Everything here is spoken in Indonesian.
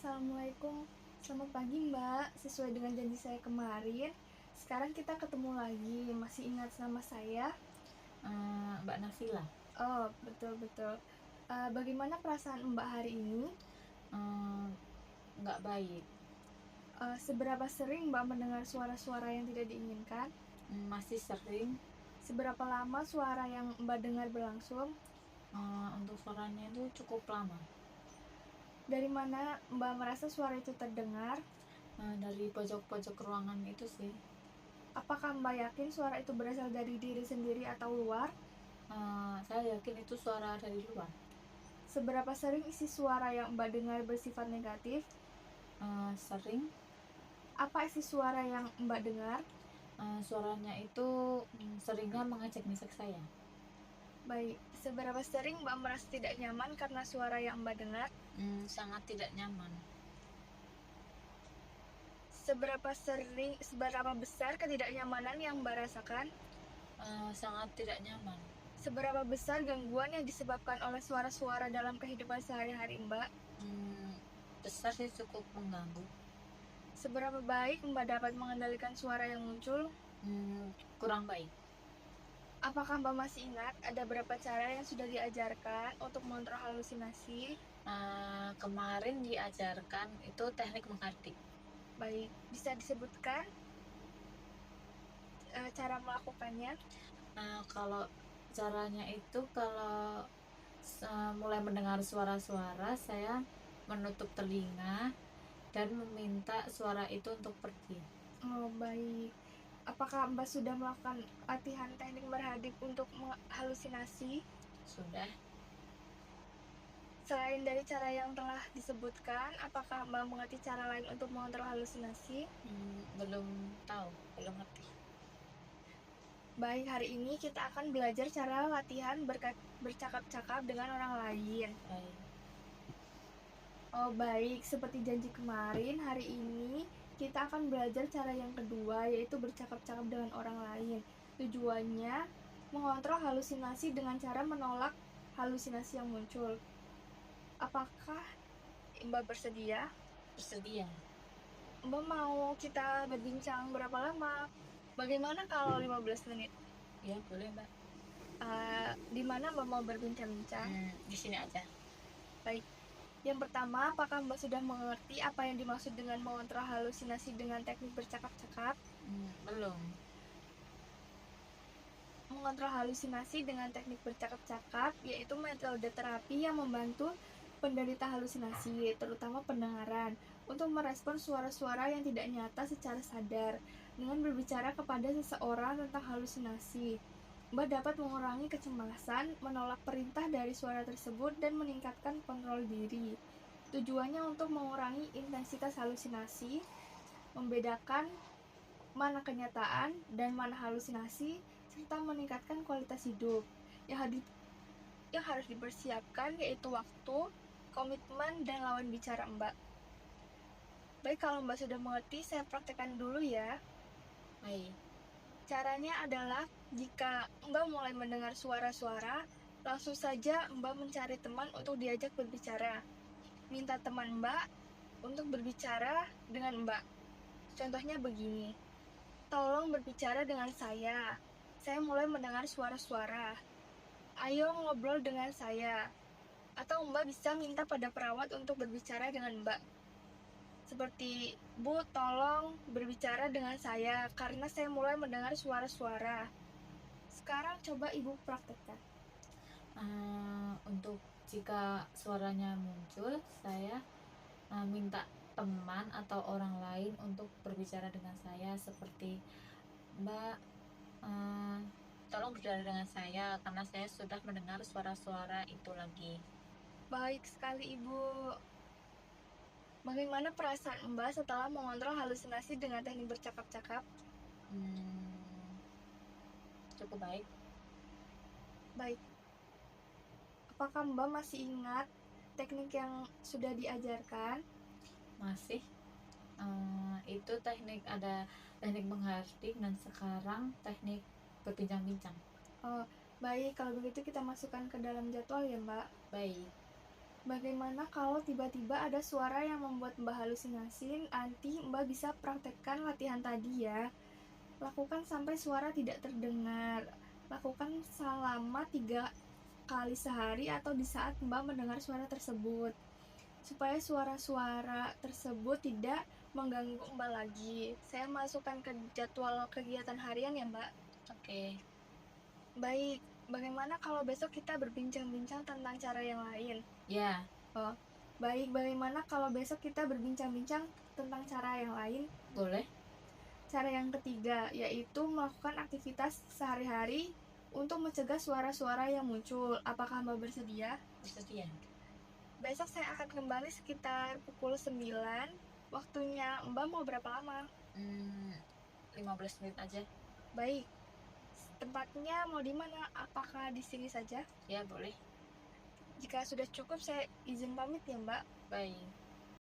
Assalamualaikum. Selamat pagi, Mbak. Sesuai dengan janji saya kemarin, sekarang kita ketemu lagi. Masih ingat nama saya? Mbak Nafila. Oh, betul-betul. Bagaimana perasaan Mbak hari ini? Nggak baik. Seberapa sering Mbak mendengar suara-suara yang tidak diinginkan? Masih sering. Seberapa lama suara yang Mbak dengar berlangsung? Untuk suaranya itu cukup lama. Dari mana Mbak merasa suara itu terdengar? Dari pojok-pojok ruangan itu sih. Apakah Mbak yakin suara itu berasal dari diri sendiri atau luar? Saya yakin itu suara dari luar. Seberapa sering isi suara yang Mbak dengar bersifat negatif? Sering. Apa isi suara yang Mbak dengar? Suaranya itu seringnya mengajak-ngajak saya. Baik, seberapa sering Mbak merasa tidak nyaman karena suara yang Mbak dengar? Sangat tidak nyaman. Seberapa besar ketidaknyamanan yang Mbak rasakan? Sangat tidak nyaman. Seberapa besar gangguan yang disebabkan oleh suara-suara dalam kehidupan sehari-hari Mbak? Besar sih, cukup mengganggu. Seberapa baik Mbak dapat mengendalikan suara yang muncul? Kurang baik. Apakah Mbak masih ingat ada berapa cara yang sudah diajarkan untuk mengontrol halusinasi? Kemarin diajarkan itu teknik menghardik. Baik, bisa disebutkan cara melakukannya? Kalau caranya itu, kalau mulai mendengar suara-suara, saya menutup telinga dan meminta suara itu untuk pergi. Oh, baik. Apakah Mbak sudah melakukan latihan teknik berhadik untuk halusinasi? Sudah. Selain dari cara yang telah disebutkan, apakah Mbak mengerti cara lain untuk mengontrol halusinasi? Belum tahu, belum ngerti. Baik, hari ini kita akan belajar cara latihan bercakap-cakap dengan orang lain. Baik. Oh, baik. Seperti janji kemarin, hari ini kita akan belajar cara yang kedua, yaitu bercakap-cakap dengan orang lain. Tujuannya mengontrol halusinasi dengan cara menolak halusinasi yang muncul. Apakah Mbak bersedia? Bersedia. Mbak mau kita berbincang berapa lama? Bagaimana kalau 15 menit? Ya, boleh, Mbak. Di mana Mbak mau berbincang-bincang? Di sini aja. Baik. Yang pertama, apakah Mbak sudah mengerti apa yang dimaksud dengan mengontrol halusinasi dengan teknik bercakap-cakap? Belum. Mengontrol halusinasi dengan teknik bercakap-cakap yaitu metode terapi yang membantu penderita halusinasi, terutama pendengaran, untuk merespon suara-suara yang tidak nyata secara sadar dengan berbicara kepada seseorang tentang halusinasi. Mbak dapat mengurangi kecemasan, menolak perintah dari suara tersebut, dan meningkatkan kontrol diri. Tujuannya untuk mengurangi intensitas halusinasi, membedakan mana kenyataan dan mana halusinasi, serta meningkatkan kualitas hidup. Yang harus dipersiapkan yaitu waktu, komitmen, dan lawan bicara Mbak. Baik, kalau Mbak sudah mengerti, saya praktekkan dulu ya. Baik. Caranya adalah jika Mbak mulai mendengar suara-suara, langsung saja Mbak mencari teman untuk diajak berbicara. Minta teman Mbak untuk berbicara dengan Mbak. Contohnya begini, tolong berbicara dengan saya. Saya mulai mendengar suara-suara. Ayo ngobrol dengan saya. Atau Mbak bisa minta pada perawat untuk berbicara dengan Mbak. Seperti, Bu, tolong berbicara dengan saya karena saya mulai mendengar suara-suara. Sekarang coba Ibu praktekkan. Untuk jika suaranya muncul, saya minta teman atau orang lain untuk berbicara dengan saya, seperti, Mbak, tolong berbicara dengan saya karena saya sudah mendengar suara-suara itu lagi. Baik sekali Ibu. Bagaimana perasaan Mbak setelah mengontrol halusinasi dengan teknik bercakap-cakap? Cukup baik. Baik. Apakah Mbak masih ingat teknik yang sudah diajarkan? Masih. Itu ada teknik menghardik dan sekarang teknik berbincang-bincang. Oh, baik. Kalau begitu kita masukkan ke dalam jadwal ya Mbak. Baik. Bagaimana kalau tiba-tiba ada suara yang membuat Mbak halusinasi? Nanti Mbak bisa praktekkan latihan tadi ya. Lakukan sampai suara tidak terdengar. Lakukan selama 3 kali sehari atau di saat Mbak mendengar suara tersebut, supaya suara-suara tersebut tidak mengganggu Mbak lagi. Saya masukkan ke jadwal kegiatan harian ya Mbak. Oke. Baik, bagaimana kalau besok kita berbincang-bincang tentang cara yang lain? Ya, Oh, baik, bagaimana kalau besok kita berbincang-bincang tentang cara yang lain? boleh. Cara yang ketiga, yaitu melakukan aktivitas sehari-hari untuk mencegah suara-suara yang muncul. Apakah Mbak bersedia? Bersedia. Besok saya akan kembali sekitar pukul 9. Waktunya Mbak mau berapa lama? 15 menit aja. Baik. Tempatnya mau di mana? Apakah di sini saja? Ya, boleh. Jika sudah cukup, saya izin pamit ya, Mbak. Baik.